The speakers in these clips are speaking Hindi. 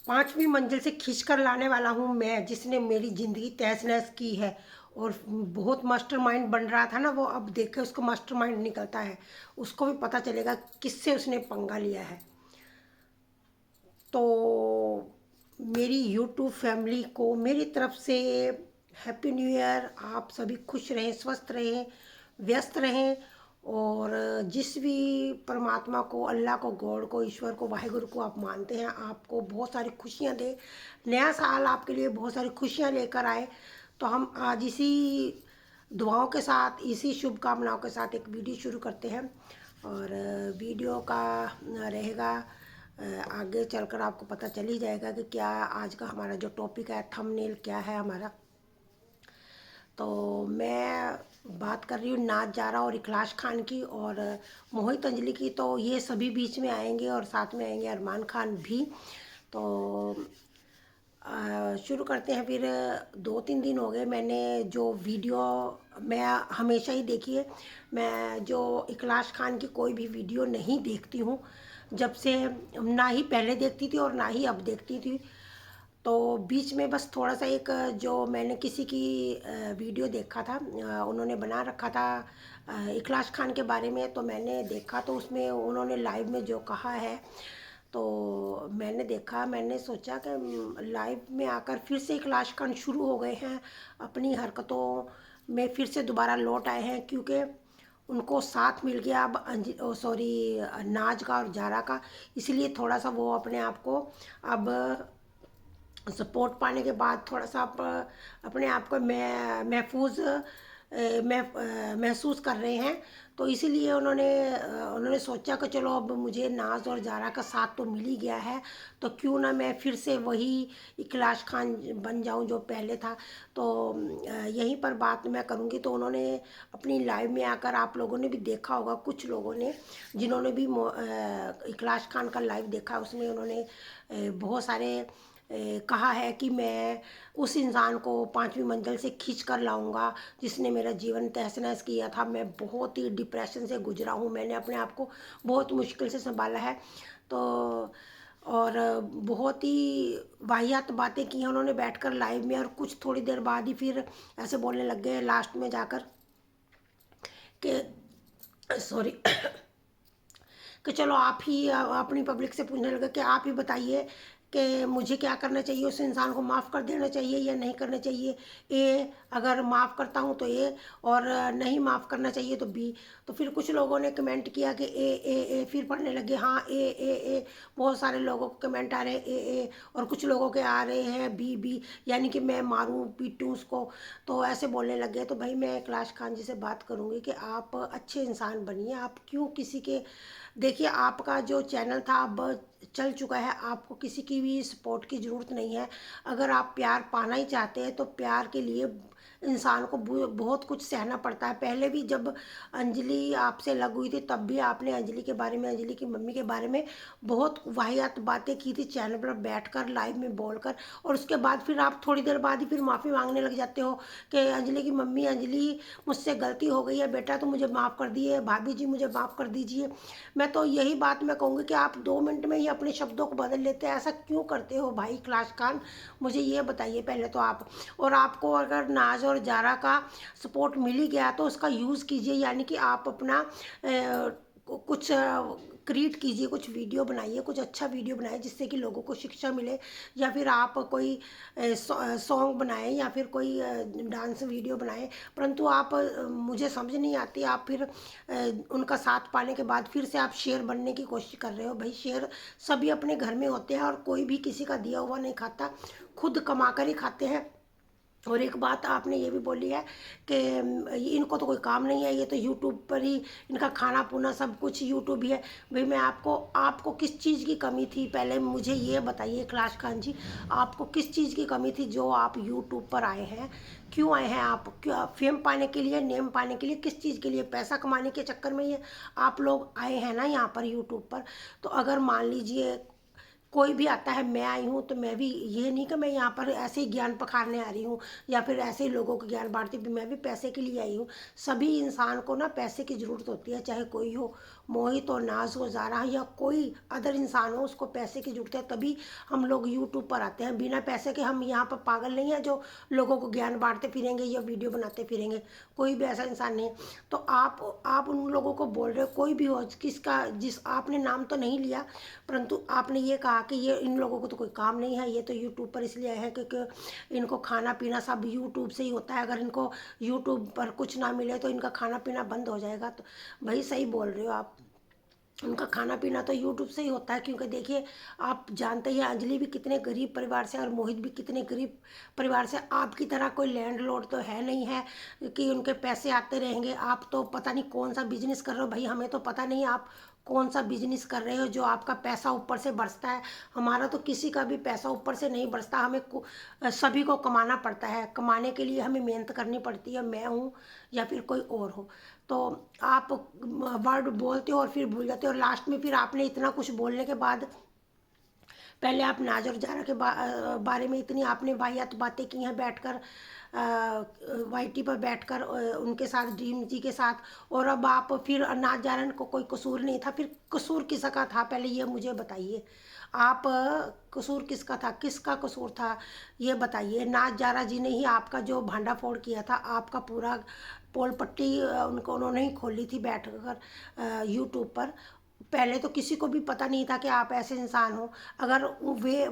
5वीं मंजिल से खींच कर लाने वाला हूँ मैं, जिसने मेरी ज़िंदगी तहस-नहस की है। और बहुत मास्टरमाइंड बन रहा था ना वो, अब देखे उसको मास्टरमाइंड निकलता है। उसको भी पता चलेगा किससे उसने पंगा लिया है। तो मेरी यूट्यूब फैमिली को मेरी तरफ से हैप्पी न्यू ईयर। आप सभी खुश रहें, स्वस्थ रहें, व्यस्त रहें। और जिस भी परमात्मा को, अल्लाह को, गॉड को, ईश्वर को, वाहिगुरु को आप मानते हैं, आपको बहुत सारी खुशियां दे। नया साल आपके लिए बहुत सारी खुशियां लेकर आए। तो हम आज इसी दुआओं के साथ, इसी शुभकामनाओं के साथ एक वीडियो शुरू करते हैं। और वीडियो का रहेगा, आगे चलकर आपको पता चल ही जाएगा कि क्या आज का हमारा जो टॉपिक है, थंबनेल क्या है हमारा। तो मैं बात कर रही हूँ नाज जारा और इखलास खान की और मोहित अंजलि की। तो ये सभी बीच में आएंगे और साथ में आएंगे अरमान खान भी। तो शुरू करते हैं फिर। 2-3 दिन हो गए मैंने जो वीडियो, मैं हमेशा ही देखिए, मैं जो इखलास खान की कोई भी वीडियो नहीं देखती हूँ जब से, ना ही पहले देखती थी और ना ही अब देखती थी। तो बीच में बस थोड़ा सा एक जो मैंने किसी की वीडियो देखा था, उन्होंने बना रखा था इखलास खान के बारे में। तो मैंने देखा, तो उसमें उन्होंने लाइव में जो कहा है, तो मैंने देखा, मैंने सोचा कि लाइव में आकर फिर से इखलास खान शुरू हो गए हैं, अपनी हरकतों में फिर से दोबारा लौट आए हैं। क्योंकि उनको साथ मिल गया अब सॉरी नाज का और जारा का, इसलिए थोड़ा सा वो अपने आप को अब सपोर्ट पाने के बाद थोड़ा सा अपने आप को महसूस कर रहे हैं। तो इसीलिए उन्होंने सोचा कि चलो अब मुझे नाज और जारा का साथ तो मिल ही गया है, तो क्यों ना मैं फिर से वही इखलास खान बन जाऊं जो पहले था। तो यहीं पर बात मैं करूंगी। तो उन्होंने अपनी लाइव में आकर, आप लोगों ने भी देखा होगा, कुछ लोगों ने जिन्होंने भी इखलास खान का लाइव देखा, उसमें उन्होंने बहुत सारे कहा है कि मैं उस इंसान को 5वीं मंजिल से खींच कर लाऊंगा जिसने मेरा जीवन तहस नहस किया था। मैं बहुत ही डिप्रेशन से गुजरा हूँ, मैंने अपने आप को बहुत मुश्किल से संभाला है। तो और बहुत ही वाहियात बातें की हैं उन्होंने बैठकर लाइव में। और कुछ थोड़ी देर बाद ही फिर ऐसे बोलने लग गए लास्ट में जाकर कि सॉरी कि चलो आप ही अपनी पब्लिक से पूछने लगे कि आप ही बताइए कि मुझे क्या करना चाहिए, उस इंसान को माफ़ कर देना चाहिए या नहीं करना चाहिए। ए, अगर माफ़ करता हूँ तो ए, और नहीं माफ़ करना चाहिए तो बी। तो फिर कुछ लोगों ने कमेंट किया कि ए, फिर पढ़ने लगे, हाँ ए। बहुत सारे लोगों को कमेंट आ रहे हैं ए, और कुछ लोगों के आ रहे हैं बी, यानी कि मैं मारूं पीटूं उसको। तो ऐसे बोलने लगे। तो भाई मैं इखलास खान जी से बात करूंगी कि आप अच्छे इंसान बनिए। आप क्यों किसी के, देखिए आपका जो चैनल था अब चल चुका है, आपको किसी की भी सपोर्ट की ज़रूरत नहीं है। अगर आप प्यार पाना ही चाहते हैं तो प्यार के लिए इंसान को बहुत कुछ सहना पड़ता है। पहले भी जब अंजलि आपसे लग हुई थी तब भी आपने अंजलि के बारे में, अंजलि की मम्मी के बारे में बहुत वाहियात बातें की थी चैनल पर बैठकर लाइव में बोलकर। और उसके बाद फिर आप थोड़ी देर बाद ही फिर माफ़ी मांगने लग जाते हो कि अंजलि की मम्मी, अंजलि मुझसे गलती हो गई है बेटा, तो मुझे माफ़ कर दिए, भाभी जी मुझे माफ़ कर दीजिए। मैं तो यही बात मैं कहूँगी कि आप 2 मिनट में ही अपने शब्दों को बदल लेते हैं। ऐसा क्यों करते हो भाई इखलास खान, मुझे ये बताइए पहले तो आप। और आपको अगर नाज और जारा का सपोर्ट मिल ही गया तो उसका यूज़ कीजिए, यानी कि आप अपना कुछ क्रिएट कीजिए, कुछ वीडियो बनाइए, कुछ अच्छा वीडियो बनाइए जिससे कि लोगों को शिक्षा मिले। या फिर आप कोई सॉन्ग बनाएं या फिर कोई डांस वीडियो बनाएं। परंतु आप मुझे समझ नहीं आती, आप फिर उनका साथ पाने के बाद फिर से आप शेर बनने की कोशिश कर रहे हो। भाई शेर सभी अपने घर में होते हैं और कोई भी किसी का दिया हुआ नहीं खाता, खुद कमा कर ही खाते हैं। और एक बात आपने ये भी बोली है कि इनको तो कोई काम नहीं है, ये तो यूट्यूब पर ही इनका खाना पीना सब कुछ यूट्यूब ही है। भाई मैं आपको किस चीज़ की कमी थी, पहले मुझे ये बताइए इखलास खान जी, आपको किस चीज़ की कमी थी जो आप यूट्यूब पर आए हैं। क्यों आए हैं आप, क्यों फेम पाने के लिए, नेम पाने के लिए, किस चीज़ के लिए, पैसा कमाने के चक्कर में ये आप लोग आए हैं ना यहाँ पर यूट्यूब पर। तो अगर मान लीजिए कोई भी आता है, मैं आई हूँ तो मैं भी, ये नहीं कि मैं यहाँ पर ऐसे ही ज्ञान पखारने आ रही हूँ या फिर ऐसे ही लोगों को ज्ञान बांटती भी, मैं भी पैसे के लिए आई हूँ। सभी इंसान को ना पैसे की ज़रूरत होती है, चाहे कोई हो, मोहित और नाज हो, ज़ारा या कोई अदर इंसान हो, उसको पैसे की ज़रूरत है तभी हम लोग यूट्यूब पर आते हैं। बिना पैसे के हम यहाँ पर पागल नहीं है जो लोगों को ज्ञान बांटते फिरेंगे या वीडियो बनाते फिरेंगे, कोई भी ऐसा इंसान नहीं है। तो आप उन लोगों को बोल रहे हो, कोई भी हो, किसका जिस आपने नाम तो नहीं लिया, परंतु आपने ये कहा कि ये इन लोगों को तो कोई काम नहीं है, ये तो यूट्यूब पर इसलिए आए हैं क्योंकि इनको खाना पीना सब यूट्यूब से ही होता है, अगर इनको यूट्यूब पर कुछ ना मिले तो इनका खाना पीना बंद हो जाएगा। तो भाई सही बोल रहे हो आप, उनका खाना पीना तो यूट्यूब से ही होता है, क्योंकि देखिए आप जानते ही हैं अंजलि भी कितने गरीब परिवार से और मोहित भी कितने गरीब परिवार से, आपकी तरह कोई लैंडलॉर्ड तो है नहीं है कि उनके पैसे आते रहेंगे। आप तो पता नहीं कौन सा बिजनेस कर रहे हो भाई, हमें तो पता नहीं आप कौन सा बिजनेस कर रहे हो जो आपका पैसा ऊपर से बरसता है। हमारा तो किसी का भी पैसा ऊपर से नहीं बरसता, हमें सभी को कमाना पड़ता है, कमाने के लिए हमें मेहनत करनी पड़ती है, मैं हूँ या फिर कोई और हो। तो आप वर्ड बोलते हो और फिर भूल जाते हो, और लास्ट में फिर आपने इतना कुछ बोलने के बाद पहले आप नाज और जारा के बारे में इतनी आपने वाहियात बातें की हैं बैठकर, वाईटी पर बैठकर उनके साथ, ड्रीम जी के साथ, और अब आप फिर नाज जारा को कोई कसूर नहीं था, फिर कसूर किसका था पहले ये मुझे बताइए। आप कसूर किसका था, किसका कसूर था ये बताइए। नाज जारा जी ने ही आपका जो भांडा फोड़ किया था, आपका पूरा पोल पट्टी उनको उन्होंने ही खोली थी बैठकर यूट्यूब पर। पहले तो किसी को भी पता नहीं था कि आप ऐसे इंसान हो। अगर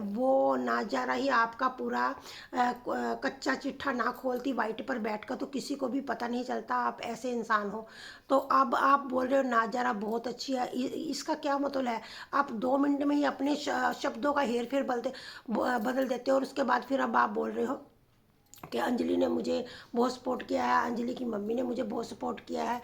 वो नाजारा ही आपका पूरा कच्चा चिट्ठा ना खोलती वाइट पर बैठकर तो किसी को भी पता नहीं चलता आप ऐसे इंसान हो। तो अब आप बोल रहे हो नाजारा बहुत अच्छी है, इसका क्या मतलब है? आप 2 मिनट में ही अपने शब्दों का हेर फेर बदल देते हो, और उसके बाद फिर अब आप बोल रहे हो कि अंजलि ने मुझे बहुत सपोर्ट किया है, अंजलि की मम्मी ने मुझे बहुत सपोर्ट किया है,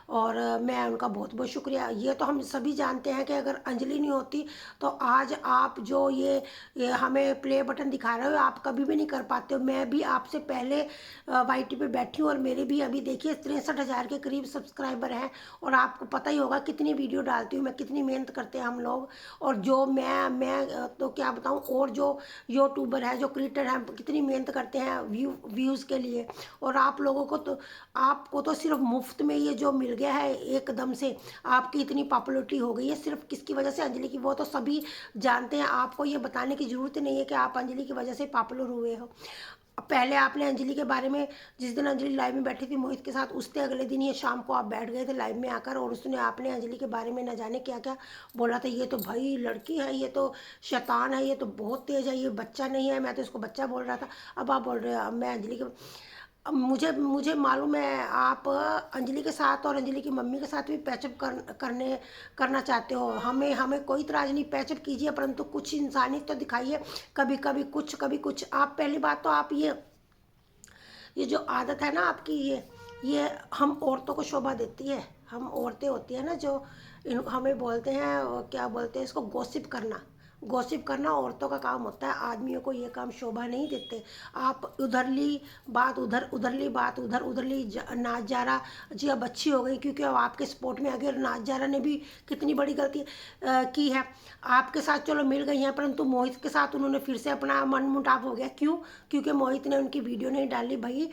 और मैं उनका बहुत बहुत शुक्रिया। ये तो हम सभी जानते हैं कि अगर अंजलि नहीं होती तो आज आप जो ये हमें प्ले बटन दिखा रहे हो आप कभी भी नहीं कर पाते हो। मैं भी आपसे पहले वाईटी पे बैठी हूँ, और मेरे भी अभी देखिए 63,000 के करीब सब्सक्राइबर हैं, और आपको पता ही होगा कितनी वीडियो डालती हूँ मैं, कितनी मेहनत करते हैं हम लोग। और जो मैं तो क्या बताऊँ, और जो यूट्यूबर है, जो क्रिएटर हैं, कितनी मेहनत करते हैं व्यूज़ के लिए। और आप लोगों को तो, आपको तो सिर्फ मुफ्त में ये जो मिल गया है एकदम से, आपकी इतनी पॉपुलरिटी हो गई है सिर्फ किसकी वजह से, अंजलि की। वो तो सभी जानते हैं, आपको ये बताने की ज़रूरत नहीं है कि आप अंजलि की वजह से पॉपुलर हुए हो। पहले आपने अंजलि के बारे में, जिस दिन अंजलि लाइव में बैठी थी मोहित के साथ, उससे अगले दिन ये शाम को आप बैठ गए थे लाइव में आकर, और उसने आपने अंजलि के बारे में न जाने क्या क्या बोला था। ये तो भाई लड़की है, ये तो शैतान है, ये तो बहुत तेज़ है, ये बच्चा नहीं है, मैं तो इसको बच्चा बोल रहा था। अब आप बोल रहे हो अब मैं अंजलि के, अब मुझे मालूम है आप अंजलि के साथ और अंजलि की मम्मी के साथ भी पैचअप करना चाहते हो। हमें हमें कोई इतराज़ नहीं, पैचअप कीजिए, परंतु कुछ इंसानियत तो दिखाइए, कभी कभी कुछ कभी कुछ। आप पहली बात तो आप ये जो आदत है ना आपकी, ये हम औरतों को शोभा देती है। हम औरतें होती है ना जो हमें बोलते हैं, क्या बोलते हैं इसको, गॉसिप करना। गॉसिप करना औरतों का काम होता है, आदमियों को ये काम शोभा नहीं देते। आप उधरली बात उधर, उधरली बात उधर, उधरली नाच जारा जी अब अच्छी हो गई क्योंकि अब आपके सपोर्ट में। अगर नाच जारा ने भी कितनी बड़ी गलती की है, आपके साथ चलो मिल गई हैं, परंतु मोहित के साथ उन्होंने फिर से अपना मन मुटाव हो गया। क्यों? क्योंकि मोहित ने उनकी वीडियो नहीं डाली। भाई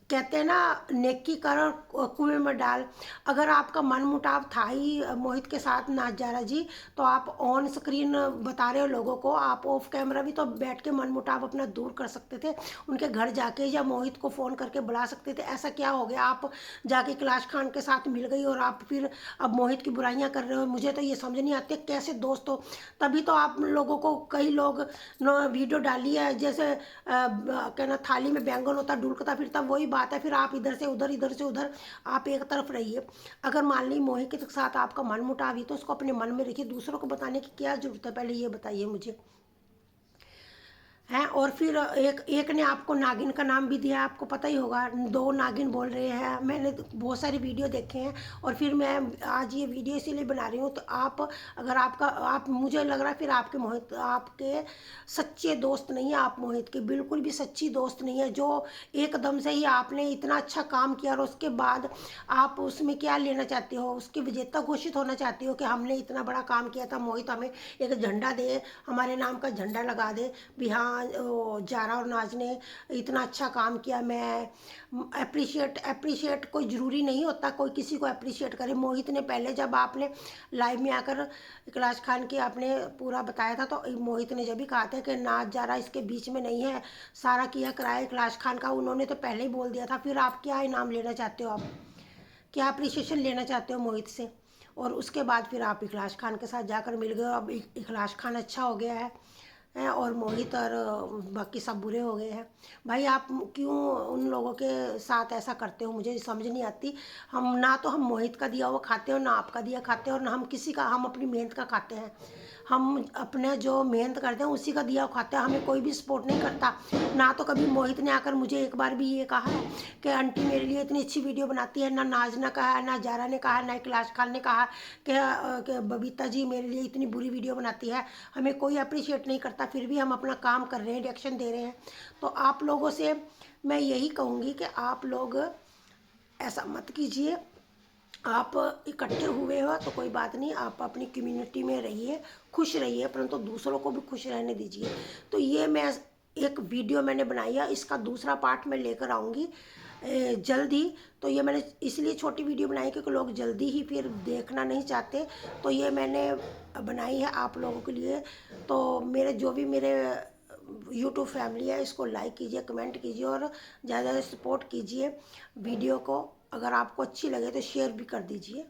कहते हैं ना, नेकी कर और कुएं में डाल। अगर आपका मन मुटाव था ही मोहित के साथ नाजारा जी, तो आप ऑन स्क्रीन बता रहे हो लोगों को, आप ऑफ कैमरा भी तो बैठ के मन मुटाव अपना दूर कर सकते थे, उनके घर जाके, या मोहित को फ़ोन करके बुला सकते थे। ऐसा क्या हो गया आप जाके कैलाश खान के साथ मिल गई और आप फिर अब मोहित की बुराइयां कर रहे हो? मुझे तो ये समझ नहीं आती कैसे दोस्त हो। तभी तो आप लोगों को कई लोग वीडियो डाली है, जैसे कहना थाली में बैंगन होता डुलकता फिरता, वही बात है। फिर आप इधर से उधर, इधर से उधर, आप एक तरफ रहिए। अगर मान ली मोहित के साथ आपका मन मुटाव ही, तो उसको अपने मन में रखिए, दूसरों को बताने की क्या जरूरत है, पहले ये बताइए मुझे। हैं, और फिर एक ने आपको नागिन का नाम भी दिया, आपको पता ही होगा, 2 नागिन बोल रहे हैं। मैंने बहुत सारी वीडियो देखे हैं, और फिर मैं आज ये वीडियो इसीलिए बना रही हूँ। तो आप, अगर आप मुझे लग रहा है फिर आपके मोहित, आपके सच्चे दोस्त नहीं है आप मोहित के, बिल्कुल भी सच्ची दोस्त नहीं है। जो एकदम से ही आपने इतना अच्छा काम किया और उसके बाद आप उसमें क्या लेना चाहते हो, उसके विजेता घोषित होना चाहते हो कि हमने इतना बड़ा काम किया था, मोहित हमें एक झंडा दे, हमारे नाम का झंडा लगा दे भी, हाँ जारा और नाज ने इतना अच्छा काम किया। मैं अप्रिशिएट कोई ज़रूरी नहीं होता कोई किसी को अप्रिशिएट करे। मोहित ने पहले जब आपने लाइव में आकर इखलास खान की आपने पूरा बताया था, तो मोहित ने जब भी कहा था कि नाज जारा इसके बीच में नहीं है, सारा किया कराया इखलास खान का, उन्होंने तो पहले ही बोल दिया था। फिर आप क्या इनाम लेना चाहते हो? आप क्या अप्रिशिएशन लेना चाहते हो मोहित से? और उसके बाद फिर आप इखलास खान के साथ जाकर मिल गए। अब इखलास खान अच्छा हो गया है और मोहित और बाकी सब बुरे हो गए हैं। भाई आप क्यों उन लोगों के साथ ऐसा करते हो? मुझे समझ नहीं आती। हम ना तो हम मोहित का दिया हुआ खाते हो, ना आपका दिया खाते हो, और ना हम किसी का, हम अपनी मेहनत का खाते हैं। हम अपने जो मेहनत करते हैं उसी का दिया हुआ खाते हैं। हमें कोई भी सपोर्ट नहीं करता। ना तो कभी मोहित ने आकर मुझे एक बार भी ये कहा है कि आंटी मेरे लिए इतनी अच्छी वीडियो बनाती है। ना नाज ने कहा, ना जारा ने कहा, ना इखलास खान ने कहा कि बबीता जी मेरे लिए इतनी बुरी वीडियो बनाती है। हमें कोई अप्रिशिएट नहीं करता, फिर भी हम अपना काम कर रहे हैं, रिएक्शन दे रहे हैं। तो आप लोगों से मैं यही कहूँगी कि आप लोग ऐसा मत कीजिए। आप इकट्ठे हुए हो तो कोई बात नहीं, आप अपनी कम्युनिटी में रहिए, खुश रहिए, परंतु दूसरों को भी खुश रहने दीजिए। तो ये मैं एक वीडियो मैंने बनाई है, इसका दूसरा पार्ट मैं लेकर आऊँगी जल्द ही। तो ये मैंने इसलिए छोटी वीडियो बनाई क्योंकि लोग जल्दी ही फिर देखना नहीं चाहते। तो ये मैंने बनाई है आप लोगों के लिए। तो मेरे जो भी मेरे यूट्यूब फैमिली है, इसको लाइक कीजिए, कमेंट कीजिए और ज़्यादा सपोर्ट कीजिए वीडियो को। अगर आपको अच्छी लगे तो शेयर भी कर दीजिए।